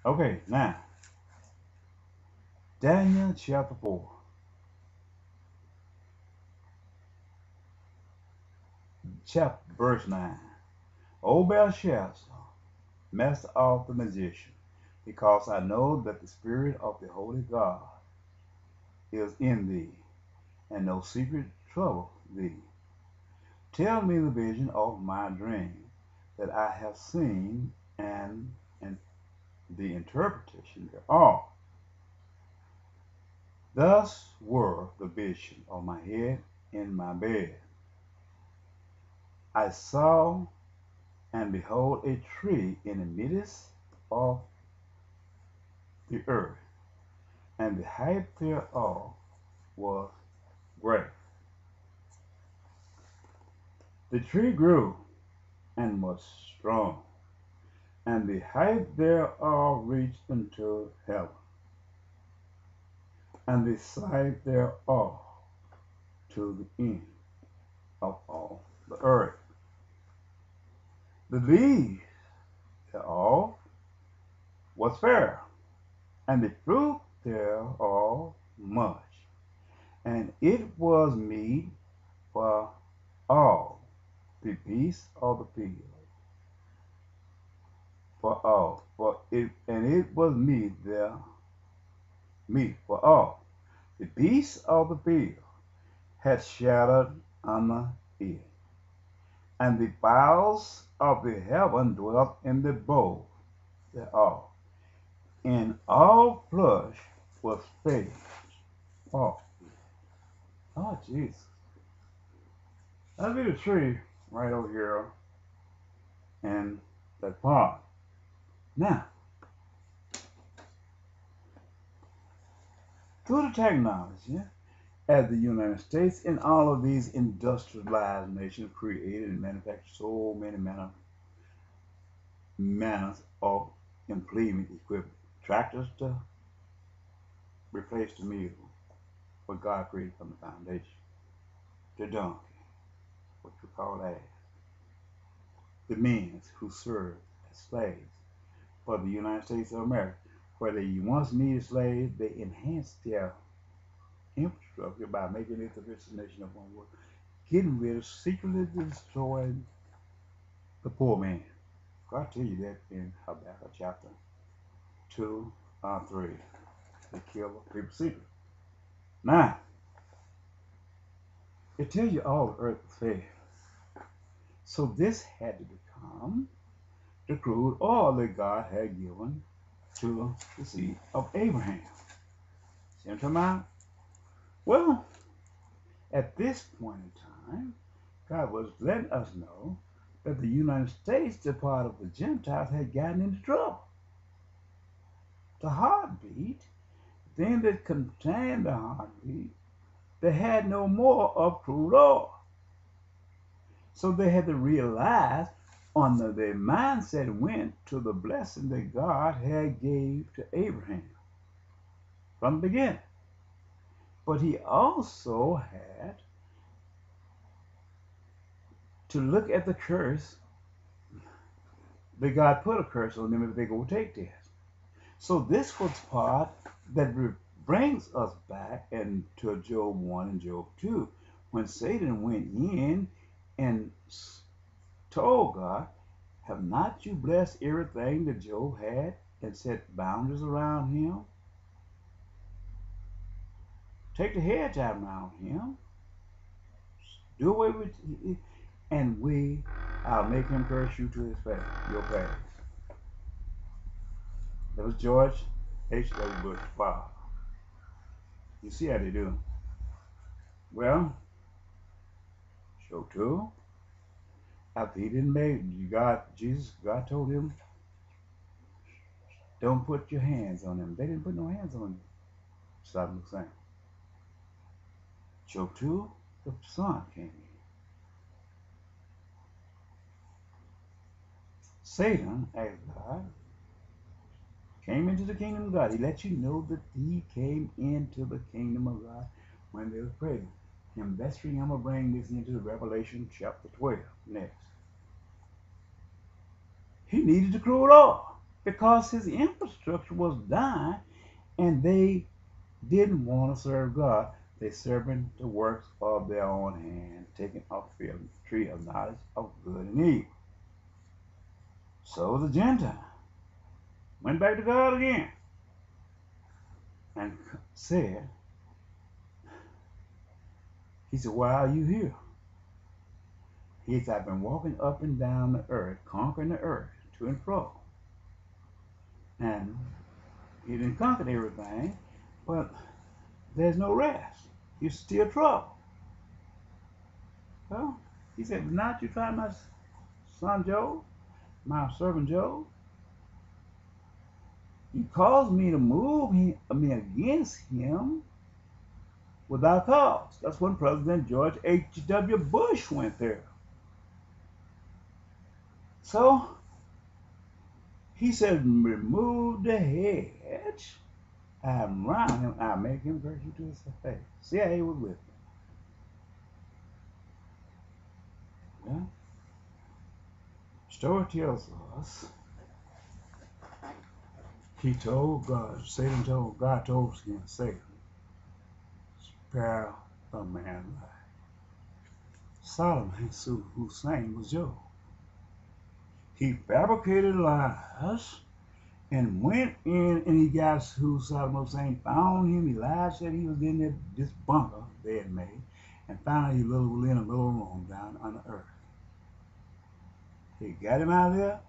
Okay, now, Daniel chapter 4, chapter verse 9. O Belshazzar, master of the magician, because I know that the spirit of the holy God is in thee, and no secret trouble thee. Tell me the vision of my dream that I have seen, and the interpretation thereof. Thus were the vision of my head in my bed. I saw, and behold, a tree in the midst of the earth, and the height thereof was great. The tree grew and was strong, and the height thereof reached unto heaven, and the side thereof to the end of all the earth. The leaves thereof was fair, and the fruit thereof much, and it was meat for all the beasts of the field, for all, for it, and it was meat for all. The beasts of the field had sheltered under it, and the fowls of the heaven dwelt in the boughs thereof, and all flesh was fed. Oh, oh, Jesus. That'd be the tree right over here in that pond. Now, through the technology, as the United States and all of these industrialized nations created and manufactured so many manners of implement equipment. Tractors to replace the mule, what God created from the foundation. The donkey, what you call ass. The men who served as slaves for the United States of America. Where they once needed slaves, they enhanced their infrastructure by making it the richest nation of one world, getting rid of, secretly destroying the poor man. God tell you that in Habakkuk chapter 2, 3. They kill people secretly. Now, it tells you all the earth was fed. So this had to become the crude oil that God had given to the seed of Abraham. See what I'm talking about? Well, at this point in time, God was letting us know that the United States, the part of the Gentiles, had gotten into trouble. The heartbeat, the thing that contained the heartbeat, they had no more of crude oil. So they had to realize their mindset went to the blessing that God had gave to Abraham from the beginning. But he also had to look at the curse that God put a curse on them if they go take this. So this was part that brings us back into Job 1 and Job 2, when Satan went in and told God, have not you blessed everything that Job had and set boundaries around him? Take the hedge out around him. Do away with it, and I'll make him curse you to his face, your face. That was George H.W. Bush's father. You see how they do. Well, show two. After he didn't make God told him, don't put your hands on them. They didn't put no hands on him. Saddam Hussein. Show two, the son came in. Satan, as God, came into the kingdom of God. He let you know that he came into the kingdom of God when they were praying. And that's I'm going to bring this into Revelation chapter 12 next. He needed the crude oil. because his infrastructure was dying and they didn't want to serve God. They serving the works of their own hand, taking off the tree of knowledge of good and evil. So the Gentile went back to God again and said, he said, why are you here? He said, I've been walking up and down the earth, conquering the earth to and fro. And he didn't conquer everything, but there's no rest. You're still trouble. Well, he said, but not you try my son Job, my servant Job. He caused me to move me against him without cause. That's when President George H.W. Bush went there. So he said, remove the hedge. I'm round him. I make him virtue to his face. CIA was with me. Well, story tells us he told God, Satan told, God told him, Satan, spare a man's life. Saddam Hussein was Job. He fabricated lies and went in and he got who Saddam Hussein found him. He lied, said he was in this bunker they had made, and found he was in a little room down on the earth. He got him out of there,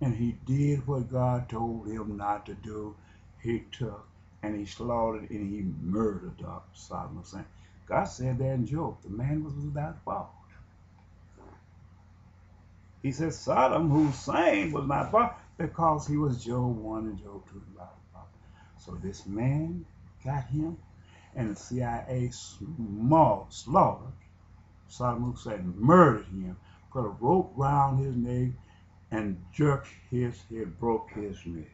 and he did what God told him not to do. He took and he slaughtered and he murdered Saddam Hussein. God said that in Job, the man was without fault. He said Saddam Hussein was not fault because he was Job 1 and Job 2 without fault. So this man got him, and the CIA slaughtered Saddam Hussein, murdered him, put a rope round his neck, and jerked his head, broke his neck.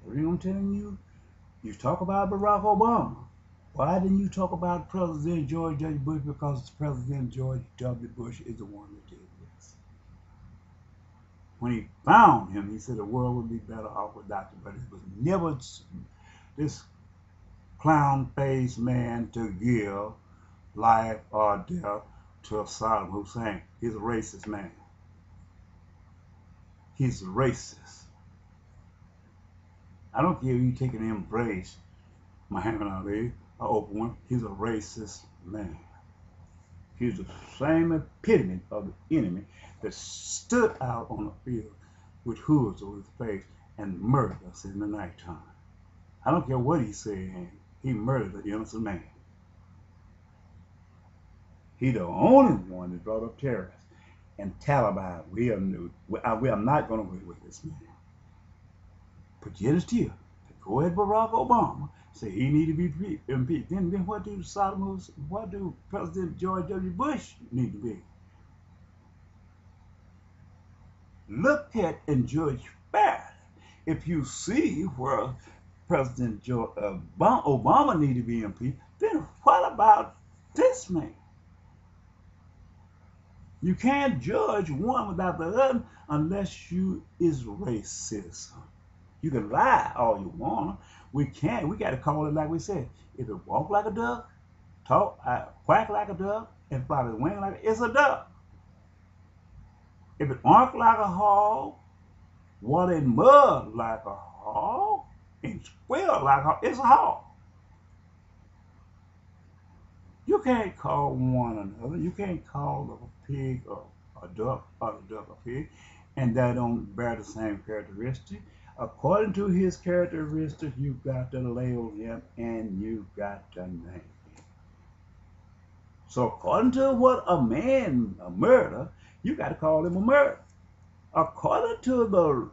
What I'm telling you, you talk about Barack Obama. Why didn't you talk about President George W. Bush? Because President George W. Bush is the one that did this. When he found him, he said the world would be better off without him. But it was never this clown-faced man to give life or death to Saddam Hussein. He's a racist man. He's racist. I don't care if you take and embrace Muhammad Ali or open one. He's a racist man. He's the same epitome of the enemy that stood out on the field with hoods over his face and murdered us in the nighttime. I don't care what he said. He murdered an innocent man. He's the only one that brought up terrorists and Taliban. We are not going to agree with this man. But yet it's still, go ahead, Barack Obama, say he need to be impeached. Then what do President George W. Bush need to be? Look at and judge fairly. If you see where President Obama need to be impeached, then what about this man? You can't judge one without the other unless you is racism. You can lie all you want. We can't. We got to call it like we said. If it walk like a duck, quack like a duck, and fly with wing like it's a duck. If it bark like a hog, water and mud like a hog, and squeal like a hog, it's a hog. You can't call one another. You can't call a pig a duck or a duck a pig, and that don't bear the same characteristic. According to his characteristics, you've got to label him and you've got to name him. So according to what a murder, you got to call him a murder. According to the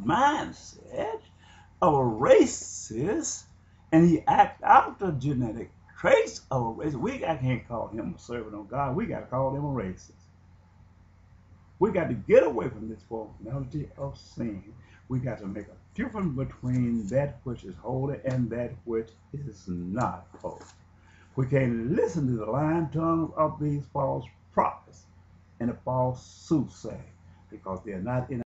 mindset of a racist, and he acts out the genetic traits of a racist, I can't call him a servant of God. We got to call him a racist. We got to get away from this formality of sin. We got to make a difference between that which is holy and that which is not holy. We can't listen to the lying tongues of these false prophets and the false soothsayers because they're not in